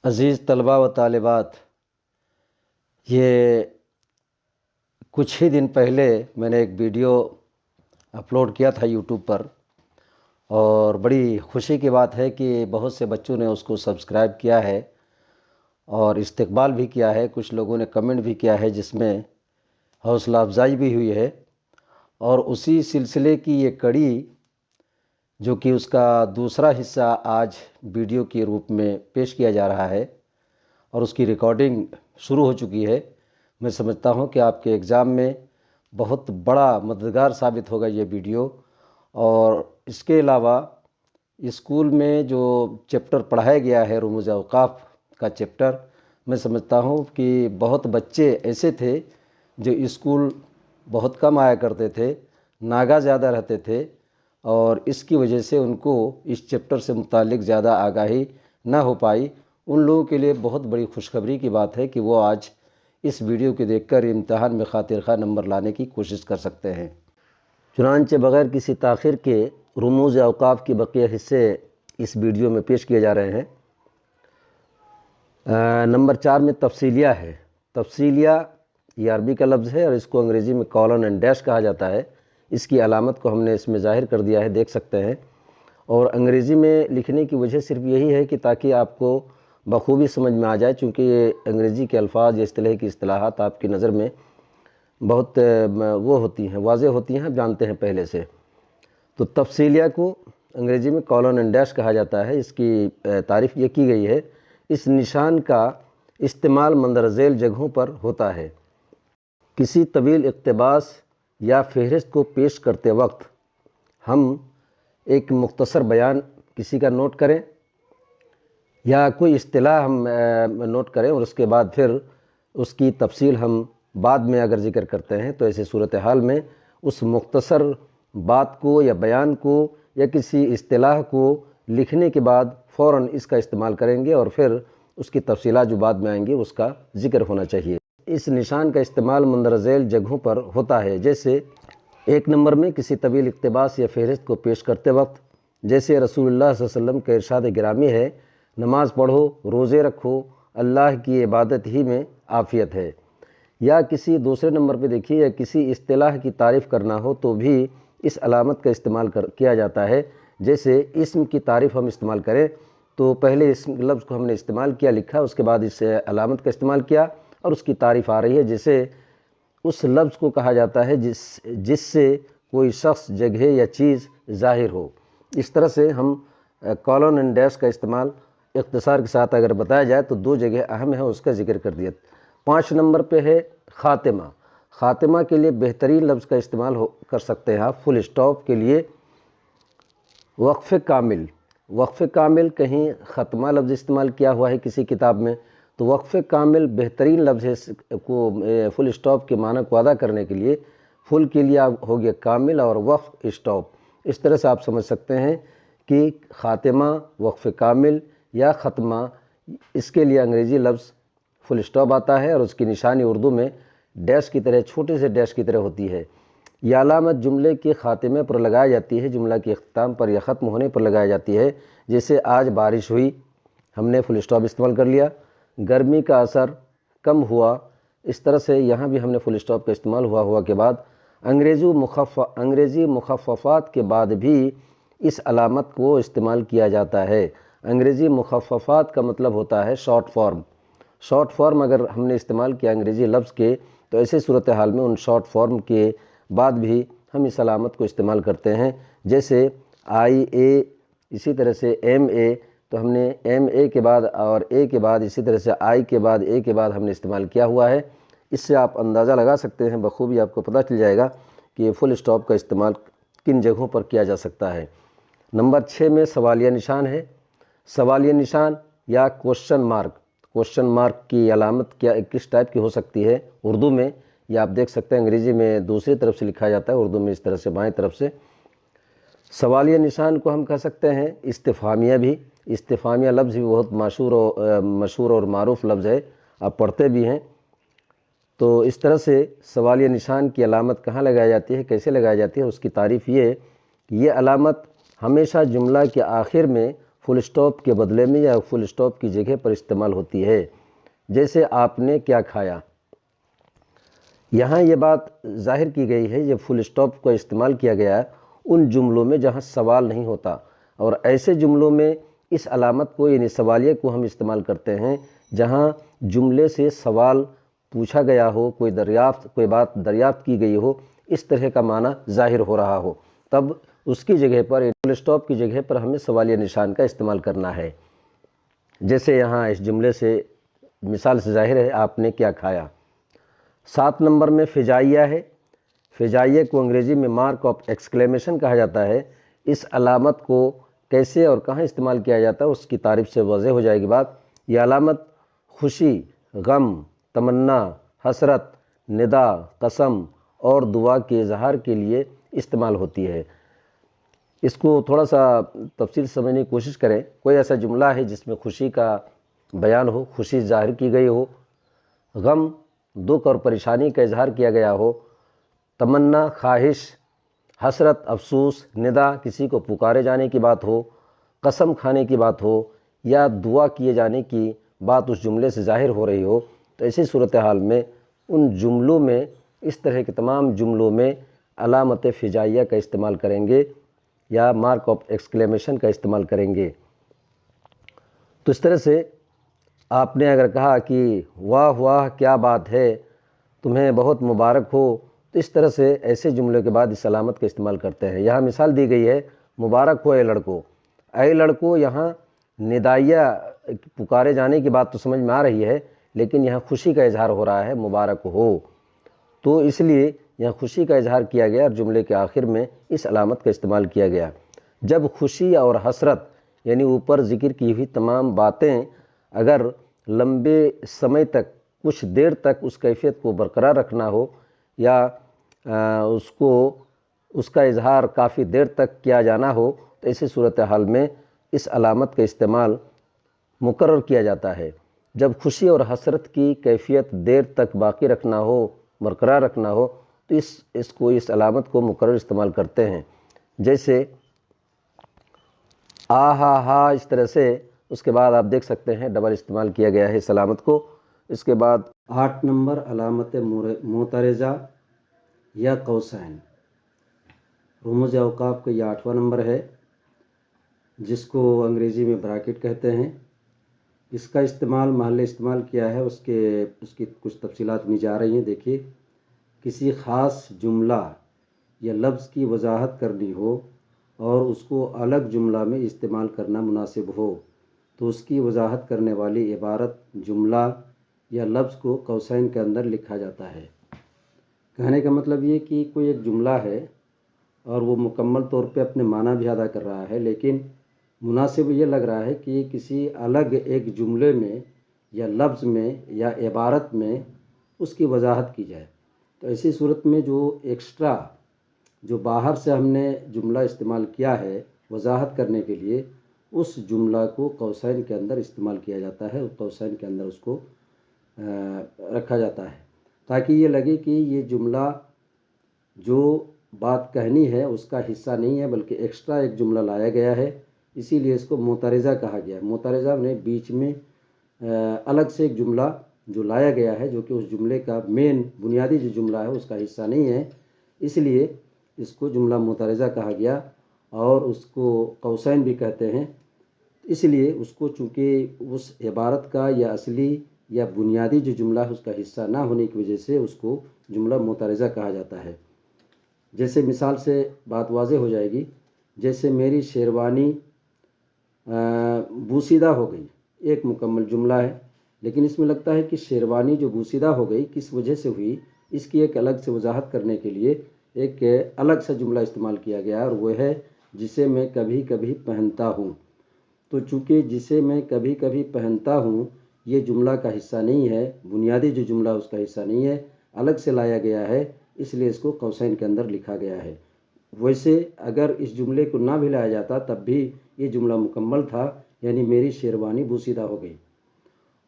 عزیز طلباء و طالبات، یہ کچھ ہی دن پہلے میں نے ایک ویڈیو اپلوڈ کیا تھا یوٹیوب پر، اور بڑی خوشی کی بات ہے کہ بہت سے بچوں نے اس کو سبسکرائب کیا ہے اور استقبال بھی کیا ہے۔ کچھ لوگوں نے کمنٹ بھی کیا ہے جس میں حوصلہ افزائی بھی ہوئی ہے، اور اسی سلسلے کی یہ کڑی جو کہ اس کا دوسرا حصہ آج ویڈیو کے روپ میں پیش کیا جا رہا ہے، اور اس کی ریکارڈنگ شروع ہو چکی ہے۔ میں سمجھتا ہوں کہ آپ کے ایگزام میں بہت بڑا مددگار ثابت ہوگا یہ ویڈیو۔ اور اس کے علاوہ اسکول میں جو چیپٹر پڑھایا گیا ہے رموز اوقاف کا چیپٹر، میں سمجھتا ہوں کہ بہت بچے ایسے تھے جو اسکول بہت کم آیا کرتے تھے، ناگا زیادہ رہتے تھے، اور اس کی وجہ سے ان کو اس چیپٹر سے متعلق زیادہ آگاہی نہ ہو پائی۔ ان لوگوں کے لیے بہت بڑی خوشخبری کی بات ہے کہ وہ آج اس ویڈیو کو دیکھ کر امتحان میں خاطر خواہ نمبر لانے کی کوشش کر سکتے ہیں۔ چنانچہ بغیر کسی تاخیر کے رموز اوقاف کے بقیہ حصے اس ویڈیو میں پیش کیے جا رہے ہیں۔ نمبر 4 میں تفصیلیہ ہے۔ تفصیلیہ یہ عربی کا لفظ ہے اور اس کو انگریزی میں کالن اینڈ ڈیش کہا جاتا ہے۔ اس کی علامت کو ہم نے اس میں ظاہر کر دیا ہے، دیکھ سکتے ہیں۔ اور انگریزی میں لکھنے کی وجہ صرف یہی ہے کہ تاکہ آپ کو بخوبی سمجھ میں آ جائے، چونکہ یہ انگریزی کے الفاظ یا اصطلاح کی اصطلاحات آپ کی نظر میں بہت وہ ہوتی ہیں، واضح ہوتی ہیں، آپ جانتے ہیں پہلے سے۔ تو تفصیلیہ کو انگریزی میں کالن اینڈ ڈیش کہا جاتا ہے۔ اس کی تعریف یہ کی گئی ہے: اس نشان کا استعمال مندرجہ ذیل جگہوں پر ہوتا ہے۔ کسی طویل اقتباس یا فہرست کو پیش کرتے وقت ہم ایک مختصر بیان کسی کا نوٹ کریں یا کوئی اصطلاح ہم نوٹ کریں، اور اس کے بعد پھر اس کی تفصیل ہم بعد میں اگر ذکر کرتے ہیں، تو ایسے صورتحال میں اس مختصر بات کو یا بیان کو یا کسی اصطلاح کو لکھنے کے بعد فوراً اس کا استعمال کریں گے، اور پھر اس کی تفصیلات جو بعد میں آئیں گی اس کا ذکر ہونا چاہیے۔ اس نشان کا استعمال مندرجہ ذیل جگہوں پر ہوتا ہے، جیسے 1 نمبر میں کسی طویل اقتباس یا فہرست کو پیش کرتے وقت، جیسے رسول اللہ صلی اللہ علیہ وسلم کا ارشاد گرامی ہے: نماز پڑھو، روزے رکھو، اللہ کی عبادت ہی میں عافیت ہے۔ یا کسی دوسرے نمبر پہ دیکھیے، یا کسی اصطلاح کی تعریف کرنا ہو تو بھی اس علامت کا استعمال کیا جاتا ہے۔ جیسے اسم کی تعریف ہم استعمال کریں تو پہلے اس لفظ کو ہم نے استعمال کیا، لکھا، اس کے بعد اس علامت کا استعمال کیا اور اس کی تعریف آ رہی ہے، جیسے اس لفظ کو کہا جاتا ہے جس سے کوئی شخص، جگہ یا چیز ظاہر ہو۔ اس طرح سے ہم کالن اینڈ ڈیش کا استعمال اختصار کے ساتھ اگر بتایا جائے تو 2 جگہ اہم ہیں، اس کا ذکر کر دیا۔ 5 نمبر پہ ہے خاتمہ۔ خاتمہ کے لیے بہترین لفظ کا استعمال کر سکتے ہیں آپ۔ فل اسٹاپ کے لیے وقف کامل۔ وقف کامل، کہیں ختمہ لفظ استعمال کیا ہوا ہے کسی کتاب میں، تو وقف کامل بہترین لفظ ہے کو فل اسٹاپ کے معنی کو ادا کرنے کے لیے۔ فل کے لیے ہو گیا کامل اور وقف اسٹاپ۔ اس طرح سے آپ سمجھ سکتے ہیں کہ خاتمہ، وقف کامل یا ختمہ، اس کے لیے انگریزی لفظ فل اسٹاپ آتا ہے، اور اس کی نشانی اردو میں ڈیش کی طرح، چھوٹے سے ڈیش کی طرح ہوتی ہے۔ یہ علامت جملے کے خاتمے پر لگائی جاتی ہے، جملہ کے اختتام پر یا ختم ہونے پر لگائی جاتی ہے۔ جیسے آج بارش ہوئی، ہم نے فل اسٹاپ استعمال کر لیا۔ گرمی کا اثر کم ہوا، اس طرح سے یہاں بھی ہم نے فل اسٹاپ کا استعمال ہوا کے بعد انگریزی مخففات کے بعد بھی اس علامت کو استعمال کیا جاتا ہے۔ انگریزی مخففات کا مطلب ہوتا ہے شارٹ فارم۔ شارٹ فارم اگر ہم نے استعمال کیا انگریزی لفظ کے، تو ایسے صورتحال میں ان شارٹ فارم کے بعد بھی ہم اس علامت کو استعمال کرتے ہیں۔ جیسے آئی اے، اسی طرح سے ایم اے، تو ہم نے ایم اے کے بعد اور اے کے بعد، اسی طرح سے آئی کے بعد، اے کے بعد ہم نے استعمال کیا ہوا ہے۔ اس سے آپ اندازہ لگا سکتے ہیں، بخوبی آپ کو پتہ چل جائے گا کہ یہ فل اسٹاپ کا استعمال کن جگہوں پر کیا جا سکتا ہے۔ نمبر 6 میں سوالیہ نشان ہے۔ سوالیہ نشان یا کوشچن مارک۔ کوشچن مارک کی علامت کس ٹائپ کی ہو سکتی ہے اردو میں، یہ آپ دیکھ سکتے ہیں انگریزی میں دوسری طرف سے لکھا جاتا ہے، اردو میں اس طرح سے بائیں طرف سے۔ سوالیہ نشان کو ہم کہہ سکتے ہیں استفہامیہ بھی۔ استفہامیہ لفظ بھی بہت مشہور اور معروف لفظ ہے، آپ پڑھتے بھی ہیں۔ تو اس طرح سے سوالیہ نشان کی علامت کہاں لگائی جاتی ہے، کیسے لگائی جاتی ہے، اس کی تعریف یہ کہ یہ علامت ہمیشہ جملہ کے آخر میں فل اسٹاپ کے بدلے میں یا فل اسٹاپ کی جگہ پر استعمال ہوتی ہے، جیسے آپ نے کیا کھایا۔ یہاں یہ بات ظاہر کی گئی ہے، یہ فل اسٹاپ کو استعمال کیا گیا ہے ان جملوں میں جہاں سوال نہیں ہوتا، اور ایسے جملوں میں اس علامت کو یعنی سوالیہ کو ہم استعمال کرتے ہیں جہاں جملے سے سوال پوچھا گیا ہو، کوئی بات دریافت کی گئی ہو، اس طرح کا معنی ظاہر ہو رہا ہو، تب اس کی جگہ پر فل اسٹاپ کی جگہ پر ہمیں سوالیہ نشان کا استعمال کرنا ہے۔ جیسے یہاں اس جملے سے مثال سے ظاہر ہے آپ نے کیا کھایا۔ 7 نمبر میں فجائیہ ہے۔ فجائیہ کو انگریزی میں مارک آف ایکسکلیمیشن کہا جاتا ہے۔ اس علامت کو کیسے اور کہاں استعمال کیا جاتا ہے اس کی تعریف سے واضح ہو جائے گی بات۔ یہ علامت خوشی، غم، تمنا، حسرت، ندا، قسم اور دعا کے اظہار کے لیے استعمال ہوتی ہے۔ اس کو تھوڑا سا تفصیل سمجھنے کی کوشش کریں۔ کوئی ایسا جملہ ہے جس میں خوشی کا بیان ہو، خوشی ظاہر کی گئی ہو، غم، دکھ اور پریشانی کا اظہار کیا گیا ہو، تمنا، خواہش، حسرت، افسوس، ندا، کسی کو پکارے جانے کی بات ہو، قسم کھانے کی بات ہو، یا دعا کیے جانے کی بات اس جملے سے ظاہر ہو رہی ہو، تو ایسی صورتحال میں ان جملوں میں، اس طرح کے تمام جملوں میں علامت فجائیہ کا استعمال کریں گے یا مارک آف ایکسکلیمیشن کا استعمال کریں گے۔ تو اس طرح سے آپ نے اگر کہا کہ واہ واہ کیا بات ہے، تمہیں بہت مبارک ہو، تو اس طرح سے ایسے جملے کے بعد اس علامت کا استعمال کرتے ہیں۔ یہاں مثال دی گئی ہے مبارک ہو اے لڑکو۔ اے لڑکو یہاں ندائیہ پکارے جانے کی بات تو سمجھ میں آ رہی ہے، لیکن یہاں خوشی کا اظہار ہو رہا ہے مبارک ہو، تو اس لیے یہاں خوشی کا اظہار کیا گیا اور جملے کے آخر میں اس علامت کا استعمال کیا گیا۔ جب خوشی اور حسرت یعنی اوپر ذکر کی ہوئی تمام باتیں اگر لمبے سمے تک، کچھ دیر تک اس کیفیت کو برقرار رکھنا ہو یا اس کا اظہار کافی دیر تک کیا جانا ہو، تو ایسی صورتحال میں اس علامت کا استعمال مقرر کیا جاتا ہے۔ جب خوشی اور حسرت کی کیفیت دیر تک باقی رکھنا ہو، برقرار رکھنا ہو، تو اس علامت کو مقرر استعمال کرتے ہیں، جیسے آ ہا ہا، اس طرح سے۔ اس کے بعد آپ دیکھ سکتے ہیں ڈبل استعمال کیا گیا ہے اس علامت کو۔ اس کے بعد 8 نمبر علامت معترضہ یا قوسین، رموز اوقاف کا یہ 8واں نمبر ہے، جس کو انگریزی میں بریکٹ کہتے ہیں۔ اس کا استعمال محل استعمال کیا ہے، اس کی کچھ تفصیلات نیچے آ رہی ہیں، دیکھیے۔ کسی خاص جملہ یا لفظ کی وضاحت کرنی ہو اور اس کو الگ جملہ میں استعمال کرنا مناسب ہو، تو اس کی وضاحت کرنے والی عبارت، جملہ یا لفظ کو قوسین کے اندر لکھا جاتا ہے۔ کہنے کا مطلب یہ کہ کوئی ایک جملہ ہے اور وہ مکمل طور پہ اپنے معنی بھی ادا کر رہا ہے، لیکن مناسب یہ لگ رہا ہے کہ کسی الگ ایک جملے میں یا لفظ میں یا عبارت میں اس کی وضاحت کی جائے۔ تو ایسی صورت میں جو ایکسٹرا، جو باہر سے ہم نے جملہ استعمال کیا ہے وضاحت کرنے کے لیے، اس جملہ کو قوسین کے اندر استعمال کیا جاتا ہے، قوسین کے اندر اس کو رکھا جاتا ہے، تاکہ یہ لگے کہ یہ جملہ جو بات کہنی ہے اس کا حصہ نہیں ہے، بلکہ ایکسٹرا ایک جملہ لایا گیا ہے، اسی لیے اس کو معترضہ کہا گیا ہے۔ معترضہ نے بیچ میں الگ سے ایک جملہ جو لایا گیا ہے، جو کہ اس جملے کا مین بنیادی جو جملہ ہے اس کا حصہ نہیں ہے، اس لیے اس کو جملہ معترضہ کہا گیا، اور اس کو قوسین بھی کہتے ہیں۔ اس لیے اس کو چونکہ اس عبارت کا یا اصلی یا بنیادی جو جملہ ہے اس کا حصہ نہ ہونے کی وجہ سے اس کو جملہ معترضہ کہا جاتا ہے۔ جیسے مثال سے بات واضح ہو جائے گی، جیسے میری شیروانی بوسیدہ ہو گئی، ایک مکمل جملہ ہے، لیکن اس میں لگتا ہے کہ شیروانی جو بوسیدہ ہو گئی کس وجہ سے ہوئی، اس کی ایک الگ سے وضاحت کرنے کے لیے ایک الگ سا جملہ استعمال کیا گیا ہے، اور وہ ہے جسے میں کبھی کبھی پہنتا ہوں۔ تو چونکہ جسے میں کبھی کبھی پہنتا ہوں یہ جملہ کا حصہ نہیں ہے، بنیادی جو جملہ اس کا حصہ نہیں ہے، الگ سے لایا گیا ہے، اس لیے اس کو قوسین کے اندر لکھا گیا ہے۔ ویسے اگر اس جملے کو نہ بھی لایا جاتا تب بھی یہ جملہ مکمل تھا، یعنی میری شیروانی بوسیدہ ہو گئی۔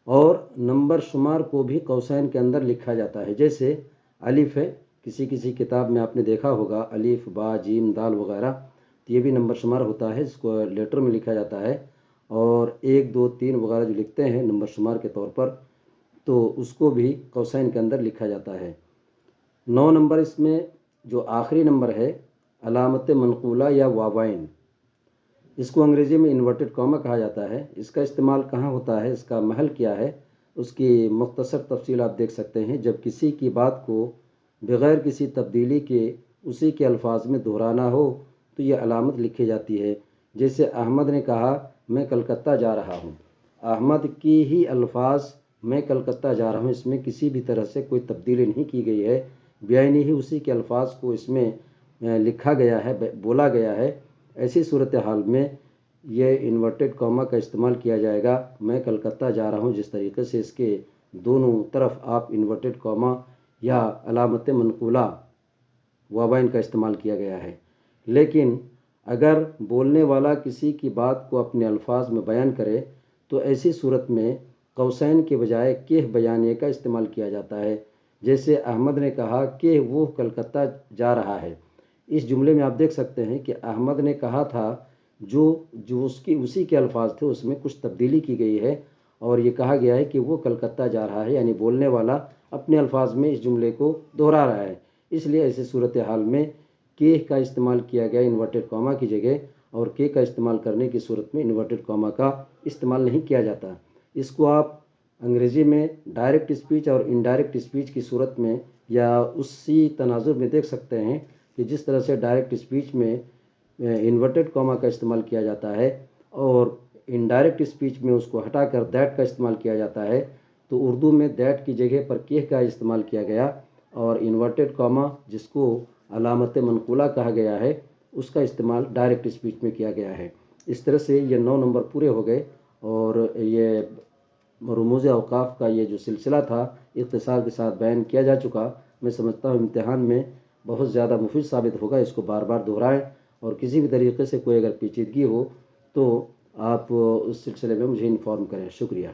اور نمبر شمار کو بھی قوسین کے اندر لکھا جاتا ہے، جیسے الف ہے، کسی کتاب میں آپ نے دیکھا ہوگا الف، با، جیم، دال وغیرہ، تو یہ بھی نمبر شمار ہوتا ہے، اس کو لیٹر میں لکھا جاتا ہے، اور 1 2 3 وغیرہ جو لکھتے ہیں نمبر شمار کے طور پر، تو اس کو بھی قوسین کے اندر لکھا جاتا ہے۔ 9 نمبر اس میں جو آخری نمبر ہے علامت منقولہ یا واوائن، اس کو انگریزی میں انورٹڈ کاما کہا جاتا ہے۔ اس کا استعمال کہاں ہوتا ہے، اس کا محل کیا ہے، اس کی مختصر تفصیل آپ دیکھ سکتے ہیں۔ جب کسی کی بات کو بغیر کسی تبدیلی کے اسی کے الفاظ میں دہرانا ہو تو یہ علامت لکھی جاتی ہے۔ جیسے احمد نے کہا میں کلکتہ جا رہا ہوں، احمد کی ہی الفاظ میں کلکتہ جا رہا ہوں، اس میں کسی بھی طرح سے کوئی تبدیلی نہیں کی گئی ہے، بیانی ہی اسی کے الفاظ کو اس میں لکھا گیا ہے، بولا گیا ہے۔ ایسی صورتحال میں یہ انورٹڈ کاما کا استعمال کیا جائے گا، میں کلکتہ جا رہا ہوں، جس طریقے سے اس کے دونوں طرف آپ انورٹڈ کاما یا علامت منقولہ واوائن کا استعمال کیا گیا ہے۔ لیکن اگر بولنے والا کسی کی بات کو اپنے الفاظ میں بیان کرے تو ایسی صورت میں قوسین کے بجائے کہ بیانیے کا استعمال کیا جاتا ہے۔ جیسے احمد نے کہا کہ وہ کلکتہ جا رہا ہے، اس جملے میں آپ دیکھ سکتے ہیں کہ احمد نے کہا تھا جو اسی کے الفاظ تھے، اس میں کچھ تبدیلی کی گئی ہے اور یہ کہا گیا ہے کہ وہ کلکتہ جا رہا ہے، یعنی بولنے والا اپنے الفاظ میں اس جملے کو دہرا رہا ہے۔ اس لیے ایسی صورتحال میں کہ کا استعمال کیا گیا انورٹڈ کاما کی جگہ، اور کہ کا استعمال کرنے کی صورت میں انورٹڈ کاما کا استعمال نہیں کیا جاتا۔ اس کو آپ انگریزی میں ڈائریکٹ اسپیچ اور انڈائریکٹ اسپیچ کی صورت میں یا اسی تناظر میں دیکھ سکتے ہیں کہ جس طرح سے ڈائریکٹ اسپیچ میں انورٹڈ کاما کا استعمال کیا جاتا ہے اور انڈائریکٹ اسپیچ میں اس کو ہٹا کر دیٹ کا استعمال کیا جاتا ہے، تو اردو میں دیٹ کی جگہ پر کہ کا استعمال کیا گیا اور انورٹڈ کاما جس کو علامت منقولہ کہا گیا ہے اس کا استعمال ڈائریکٹ اسپیچ میں کیا گیا ہے۔ اس طرح سے یہ 9 نمبر پورے ہو گئے اور یہ رموز اوقاف کا یہ جو سلسلہ تھا اختصار کے ساتھ بیان کیا جا چکا۔ میں سمجھتا ہوں امتحان میں بہت زیادہ مفید ثابت ہوگا، اس کو بار بار دہرائیں اور کسی بھی طریقے سے کوئی اگر پیچیدگی ہو تو آپ اس سلسلے میں مجھے انفارم کریں۔ شکریہ۔